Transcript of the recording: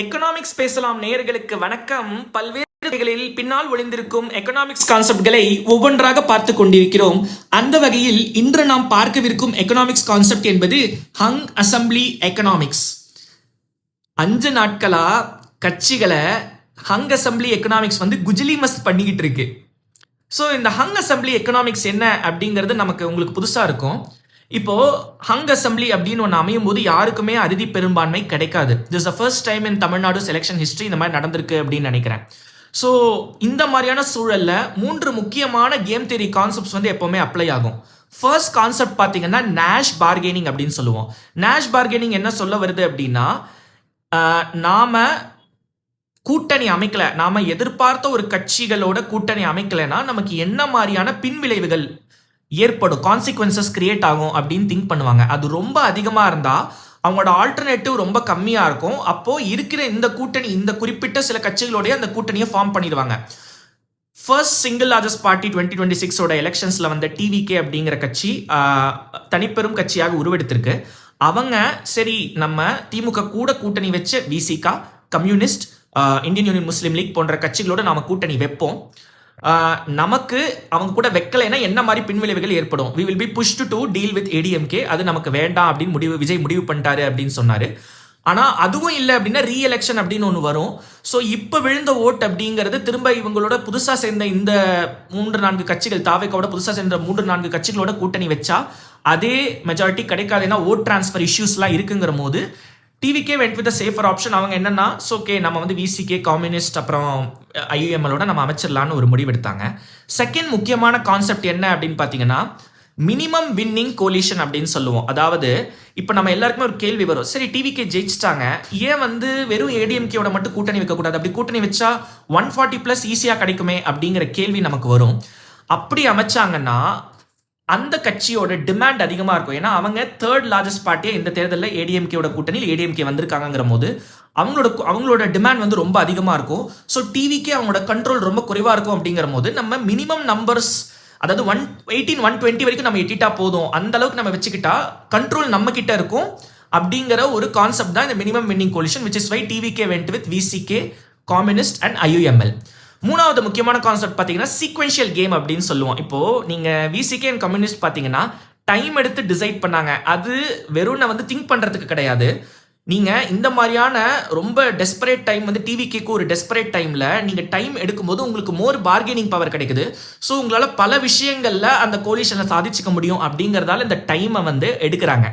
Economics பேசலாம் நேயர்களுக்கு வணக்கம். பல்வேறு துறைகளில் பின்னால் ஒளிந்திருக்கும் எக்கனாமிக்ஸ் கான்செப்ட்களை ஒவ்வொன்றாக பார்த்து கொண்டிருக்கிறோம். அந்த வகையில் இன்று நாம் பார்க்கவிருக்கும் எக்கனாமிக்ஸ் கான்செப்ட் என்பது ஹங் அசம்பிளி எக்கனாமிக்ஸ். 5 நாட்களா கட்சிகளை ஹங் அசம்பிளி எக்கனாமிக்ஸ் குஜிலி மஸ்த் பண்ணிக்கிட்டு இருக்கு. ஸோ இந்த ஹங் அசம்பிளி எக்கனாமிக்ஸ் என்ன அப்படிங்கிறது நமக்கு உங்களுக்கு புதுசாக இருக்கும். இப்போ ஹங் அசம்பிளி அப்படின்னு ஒன்று அமையும் போது யாருக்குமே அறுதி பெரும்பான்மை கிடைக்காது. This first time in Tamil Nadu election history இந்த மாதிரி நடந்திருக்கு அப்படின்னு நினைக்கிறேன். ஸோ இந்த மாதிரியான சூழல்ல 3 முக்கியமான கேம் தியரி கான்செப்ட்ஸ் எப்பவுமே அப்ளை ஆகும். ஃபர்ஸ்ட் கான்செப்ட் பார்த்தீங்கன்னா நேஷ் பார்கெனிங் அப்படின்னு சொல்லுவோம். நேஷ் பார்கெனிங் என்ன சொல்ல வருது அப்படின்னா, நாம கூட்டணி அமைக்கல, நாம எதிர்பார்த்த ஒரு கட்சிகளோட கூட்டணி அமைக்கலைன்னா நமக்கு என்ன மாதிரியான பின்விளைவுகள் ஏற்படும், கான்சிக்வன்சஸ் கிரியேட் ஆகும் அப்படின்னு திங்க் பண்ணுவாங்க. அது ரொம்ப அதிகமாக இருந்தால் அவங்களோட ஆல்டர்னேட்டிவ் ரொம்ப கம்மியாக இருக்கும். அப்போது இருக்கிற இந்த கூட்டணி, இந்த குறிப்பிட்ட சில கட்சிகளோடைய அந்த கூட்டணியை ஃபார்ம் பண்ணிடுவாங்க. ஃபர்ஸ்ட் சிங்கிள் லார்ஜஸ்ட் பார்ட்டி 2026 எலெக்ஷன்ஸில் வந்த டிவிகே அப்படிங்கிற கட்சி தனிப்பெரும் கட்சியாக உருவெடுத்திருக்கு. அவங்க சரி நம்ம திமுக கூட கூட்டணி வச்ச விசிகா, கம்யூனிஸ்ட், இந்தியன் யூனியன் முஸ்லீம் லீக் போன்ற கட்சிகளோட நாம கூட்டணி வைப்போம். நமக்கு அவங்க கூட வைக்கலைன்னா என்ன மாதிரி பின்விளைவுகள் ஏற்படும், we will be pushed to deal with ADMK, அது நமக்கு வேண்டாம் அப்படின்னு விஜய் முடிவு பண்ணிட்டாரு அப்படின்னு சொன்னாரு. ஆனால் அதுவும் இல்லை அப்படின்னா ரீஎலெக்ஷன் அப்படின்னு ஒன்று வரும். ஸோ இப்போ விழுந்த ஓட் அப்படிங்கிறது திரும்ப இவங்களோட புதுசாக சேர்ந்த இந்த 3-4 கட்சிகள், தாவேக்காவோட புதுசாக சேர்ந்த 3-4 கட்சிகளோட கூட்டணி வச்சா அதே மெஜாரிட்டி கிடைக்காதுன்னா ஓட் டிரான்ஸ்ஃபர் இஷ்யூஸ்லாம் இருக்குங்கிற போது TVK went with safer option. அவங்க என்னன்னா, ஓகே நம்ம விசிகே, கம்யூனிஸ்ட், அப்புறம் ஐயுஎம்எலோட நம்ம அமைச்சிடலான்னு ஒரு முடிவு எடுத்தாங்க. செகண்ட் முக்கியமான கான்செப்ட் என்ன அப்படின்னு பார்த்தீங்கன்னா, மினிமம் வின்னிங் கோலிஷன் அப்படின்னு சொல்லுவோம். அதாவது இப்போ நம்ம எல்லாருக்குமே ஒரு கேள்வி வரும், சரி டிவிகே ஜெயிச்சிட்டாங்க, ஏன் வெறும் ஏடிஎம்கேயோட மட்டும் கூட்டணி வைக்கக்கூடாது, அப்படி கூட்டணி வச்சா 140+ ஈஸியாக கிடைக்குமே அப்படிங்கிற கேள்வி நமக்கு வரும். அப்படி அமைச்சாங்கன்னா அந்த கட்சியோட டிமாண்ட் அதிகமாக இருக்கும். ஏன்னா அவங்க 3rd லார்ஜஸ்ட் பார்ட்டியாக இந்த தேர்தலில் ஏடிஎம்கேயோட கூட்டணியில் ஏடிஎம்கே வந்திருக்காங்கிற போது அவங்களோட டிமாண்ட் ரொம்ப அதிகமாக இருக்கும். ஸோ டிவிக்கே அவங்களோட கண்ட்ரோல் ரொம்ப குறைவாக இருக்கும். அப்படிங்கிற போது நம்ம மினிமம் நம்பர்ஸ், அதாவது 118, 120 வரைக்கும் நம்ம எட்டிட்டா போதும், அந்த அளவுக்கு நம்ம வச்சுக்கிட்டா கண்ட்ரோல் நம்ம கிட்ட இருக்கும். அப்படிங்கிற ஒரு கான்செப்ட் தான் இந்த minimum winning coalition, which is why TVK went with VCK, communist and IUML. மூணாவது முக்கியமான கான்செப்ட் பார்த்தீங்கன்னா சீக்வென்ஷியல் கேம் அப்படின்னு சொல்லுவோம். இப்போது நீங்கள் விசிகே அண்ட் கம்யூனிஸ்ட் பார்த்தீங்கன்னா டைம் எடுத்து டிசைட் பண்ணாங்க. அது வெறும் திங்க் பண்ணுறதுக்கு கிடையாது. நீங்கள் இந்த மாதிரியான ரொம்ப டெஸ்பரேட் டைம் டிவிகேக்கு ஒரு டெஸ்பரேட் டைமில் நீங்கள் டைம் எடுக்கும்போது உங்களுக்கு மோர் பார்கெனிங் பவர் கிடைக்குது. ஸோ உங்களால் பல விஷயங்களில் அந்த கோலிஷனை சாதிச்சுக்க முடியும். அப்படிங்கிறதால இந்த டைமை எடுக்கிறாங்க.